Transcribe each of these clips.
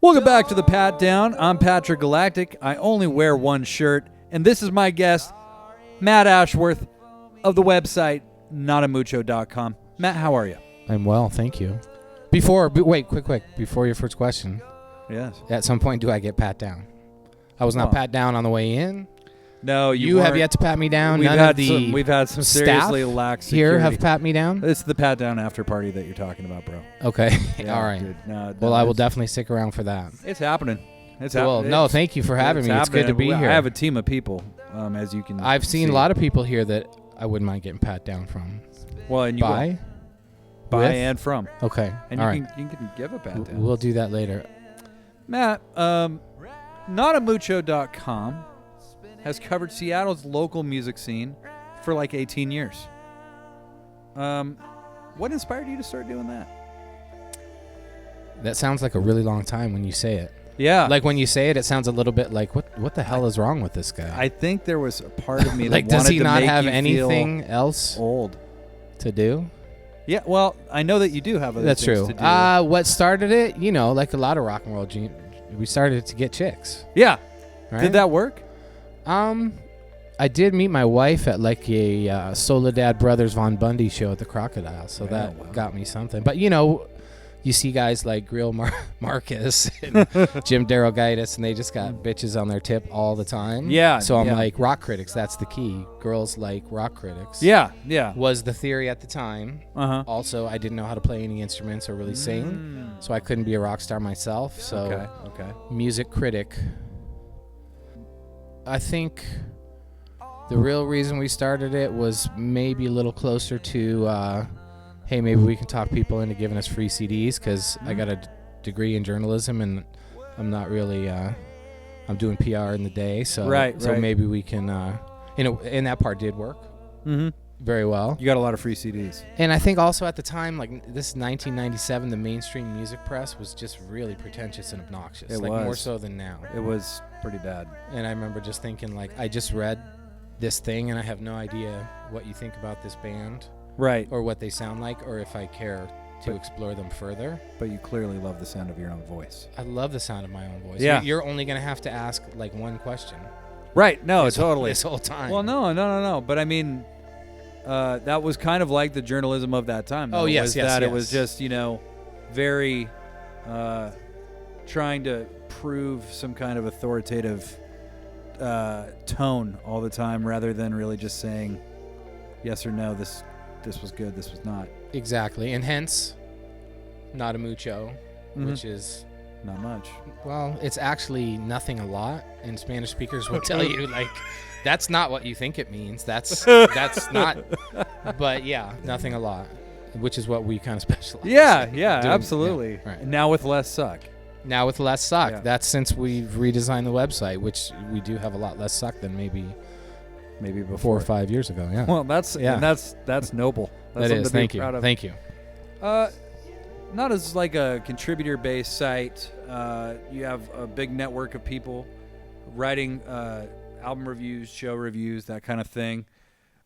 Welcome back to the Pat Down. I'm Patrick Galactic. I only wear one shirt, and this is my guest, Matt Ashworth of the website notamucho.com. Matt, how are you? I'm well, thank you. Wait, quick, before your first question. Yes. At some point, do I get pat down? I was not pat down on the way in. No, you have yet to pat me down. We've had some seriously lax security. Here have pat me down. It's the pat down after party that you're talking about, bro. Okay, Yeah, all right. Dude. No, Well, I will definitely stick around for that. It's happening. It's Well, happening. no, thank you for having me. It's good to be here. I have a team of people, as you can. I've seen see. a lot of people here that I wouldn't mind getting pat down from. Well, and you By and from. Okay, And all you right. can give a pat down. We'll do that later. Matt, notamucho.com has covered Seattle's local music scene for like 18 years. What inspired you to start doing that? That sounds like a really long time when you say it. Yeah. Like when you say it, it sounds a little bit like, what the hell is wrong with this guy? I think there was a part of me that like, wanted does he to not make have you anything feel else old to do? Yeah, well, I know that you do have other That's things true. to do. What started it, like a lot of rock and roll, we started to get chicks. Yeah. Right? Did that work? I did meet my wife at like a Soledad Brothers Von Bundy show at the Crocodile, so that got me something. But you see guys like Grill Marcus and Jim Darrell-Gaitis, and they just got bitches on their tip all the time. Yeah. So I'm like, rock critics, that's the key. Girls like rock critics. Yeah, yeah. Was the theory at the time. Uh-huh. Also, I didn't know how to play any instruments or really sing, so I couldn't be a rock star myself. So okay. Music critic. I think the real reason we started it was maybe a little closer to, hey, maybe we can talk people into giving us free CDs, because I got a degree in journalism and I'm not really, I'm doing PR in the day, so maybe we can, and that part did work very well. You got a lot of free CDs. And I think also at the time, like this is 1997, the mainstream music press was just really pretentious and obnoxious. It was. More so than now. It was pretty bad. And I remember just thinking, like, I just read this thing and I have no idea what you think about this band. Right. Or what they sound like, or if I care to explore them further. But you clearly love the sound of your own voice. I love the sound of my own voice. Yeah. You're only going to have to ask, like, one question. Right. No, totally. This whole time. Well, no. But I mean, that was kind of like the journalism of that time. Oh, yes. It was just, very trying to prove some kind of authoritative tone all the time, rather than really just saying yes or no, this was good, this was not. Exactly. And hence, Nada Mucho, which is not much. Well, it's actually nothing a lot, and Spanish speakers will tell you, like, that's not what you think it means. That's not. But yeah, nothing a lot, which is what we kind of specialize. Yeah, in yeah, doing. absolutely. Yeah, right. Now with less suck. Now with less suck. Yeah. That's since we've redesigned the website, which we do have a lot less suck than maybe before 4 or 5 years ago. Yeah. Well, that's noble. That's that is. Thank you. Proud of. Thank you. Not as like a contributor-based site. You have a big network of people writing album reviews, show reviews, that kind of thing.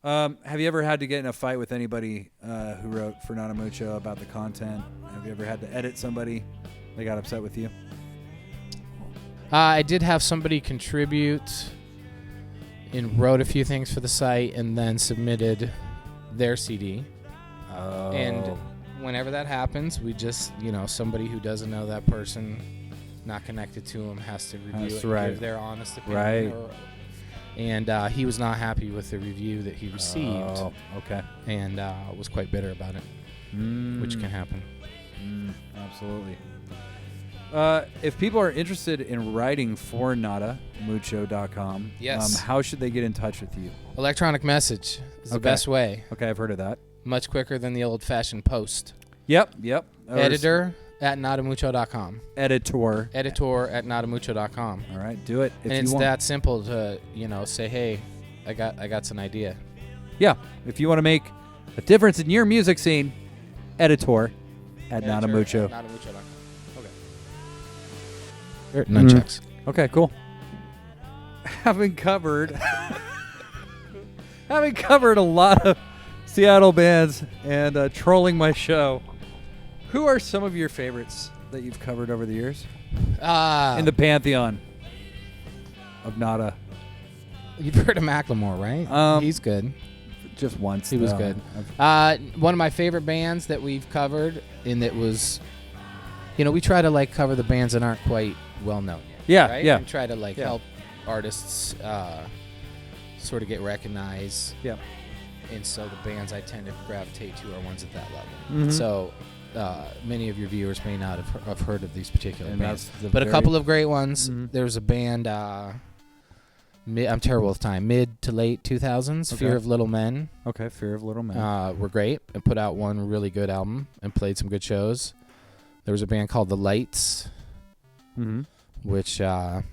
Have you ever had to get in a fight with anybody who wrote for Nada Mucho about the content? Have you ever had to edit somebody? They got upset with you? I did have somebody contribute and wrote a few things for the site and then submitted their CD. Oh. And whenever that happens, we just, somebody who doesn't know that person, not connected to them, has to review it and give their honest opinion. Right. And he was not happy with the review that he received. Oh, okay. And was quite bitter about it, which can happen. Absolutely. If people are interested in writing for notamucho.com, yes. How should they get in touch with you? Electronic message is the best way. Okay, I've heard of that. Much quicker than the old-fashioned post. Yep. Editor at notamucho.com. Editor at notamucho.com. All right, do it. And it's that simple to, say, hey, I got some idea. Yeah, if you want to make a difference in your music scene, editor at notamucho. Okay. Nunchucks. Okay, cool. Having covered a lot of Seattle bands and trolling my show, who are some of your favorites that you've covered over the years? in the pantheon of nada. You've heard of Macklemore, right? He's good. Just once. He was good. One of my favorite bands that we've covered, and that was, we try to like cover the bands that aren't quite well known yet. Yeah, right? yeah. And try to like help artists sort of get recognized. Yeah. And so the bands I tend to gravitate to are ones at that level. Mm-hmm. So many of your viewers may not have heard of these particular bands, but a couple of great ones. Mm-hmm. There's a band. I'm terrible with time. Mid to late 2000s, Okay. Fear of Little Men. Okay, Fear of Little Men. Were great and put out one really good album and played some good shows. There was a band called The Lights, Mm-hmm. which I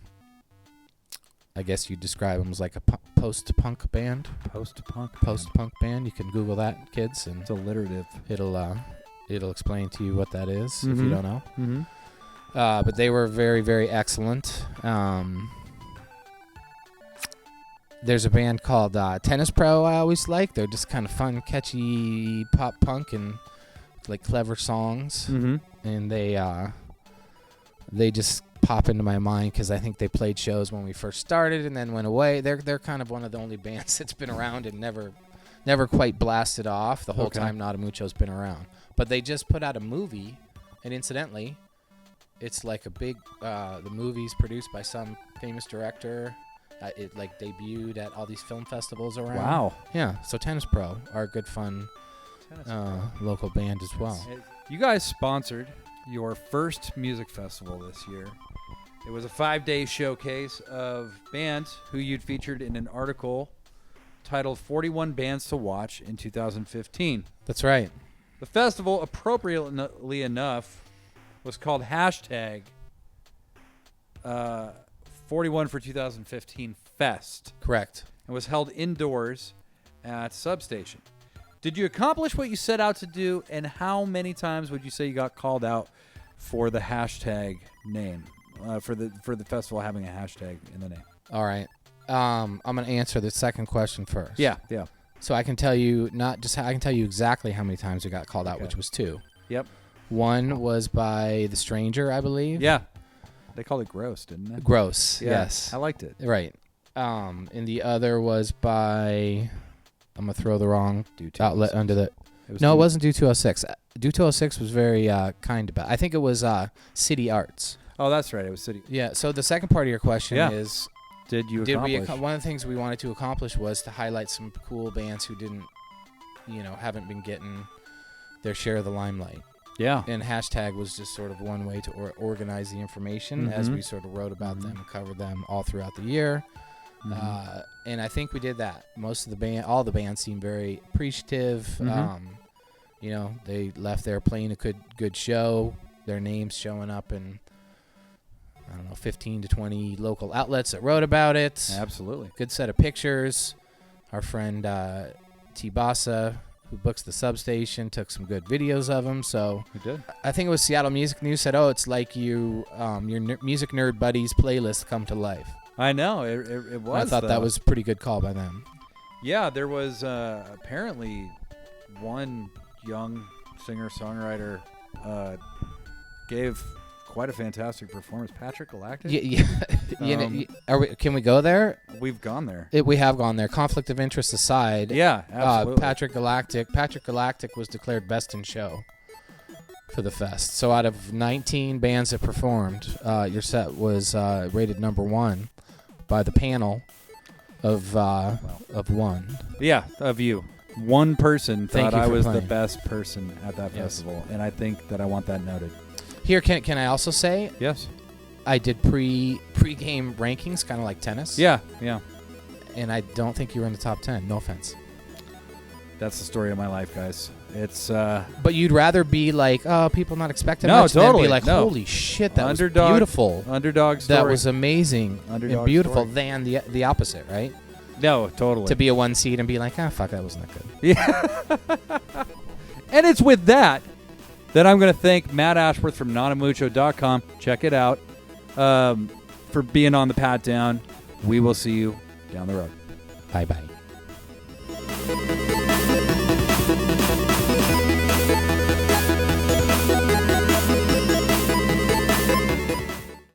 guess you'd describe them as like a post-punk band. Post-punk band. You can Google that, kids, and It's alliterative. it'll explain to you what that is if you Mhm. don't know. Mm-hmm. But they were very, very excellent. There's a band called Tennis Pro I always like. They're just kind of fun, catchy pop punk and like clever songs. Mm-hmm. And they just pop into my mind because I think they played shows when we first started and then went away. They're kind of one of the only bands that's been around and never quite blasted off the whole time Nada Mucho's been around. But they just put out a movie, and incidentally, it's like a big the movie's produced by some famous director. It like debuted at all these film festivals around. Wow. Yeah. So Tennis Pro are a good fun local band as well. You guys sponsored your first music festival this year. It was a 5-day showcase of bands who you'd featured in an article titled 41 Bands to Watch in 2015. That's right. The festival, appropriately enough, was called hashtag 41 for 2015 Fest. Correct. And was held indoors at Substation. Did you accomplish what you set out to do, and how many times would you say you got called out for the hashtag name, for the festival having a hashtag in the name? All right. I'm going to answer the second question first. Yeah. So I can tell you I can tell you exactly how many times we got called out, Okay. which was 2. Yep. One was by The Stranger, I believe. Yeah. They called it gross, didn't they? Gross. Yeah, Yes. I liked it. Right. And the other was by, I'm going to throw the wrong outlet under the. It wasn't Do 206. Do 206 was very kind about it. I think it was City Arts. Oh, that's right. It was City. Yeah. So the second part of your question is, Did you did accomplish? one of the things we wanted to accomplish was to highlight some cool bands who didn't, haven't been getting their share of the limelight. Yeah. And hashtag was just sort of one way to organize the information as Mhm. we sort of wrote about them and covered them all throughout the year. Mhm. And I think we did that. All the bands seemed very appreciative. Mhm. They left there playing a good show. Their names showing up in, 15 to 20 local outlets that wrote about it. Absolutely. Good set of pictures. Our friend T. Bassa, who books the Substation, took some good videos of them. So We did. I think it was Seattle Music News said, it's like your music nerd buddies playlist come to life. I know. It was. I thought that was a pretty good call by them. Yeah, there was apparently one young singer-songwriter gave quite a fantastic performance. Patrick Galactic? Yeah. Can we go there? We've gone there. We have gone there. Conflict of interest aside. Yeah, absolutely. Patrick Galactic was declared best in show for the fest. So out of 19 bands that performed, your set was rated number 1 by the panel of one. Yeah, of you. One person Thank thought you I for was the playing. best person at that festival, and I think that I want that noted. Here, can I also say Yes. I did pre-game rankings, kind of like tennis. Yeah. And I don't think you were in the top 10. No offense. That's the story of my life, guys. It's But you'd rather be like, people not expecting No, much, than totally, be like, no. holy shit, that Underdog- was beautiful. underdog story. That was amazing Underdog and beautiful. story. Than the opposite, right? No, totally. To be a 1 seed and be like, fuck, that wasn't that good. Yeah. And it's with that I'm going to thank Matt Ashworth from nanamucho.com. Check it out. For being on the Pat Down. We will see you down the road. Bye-bye.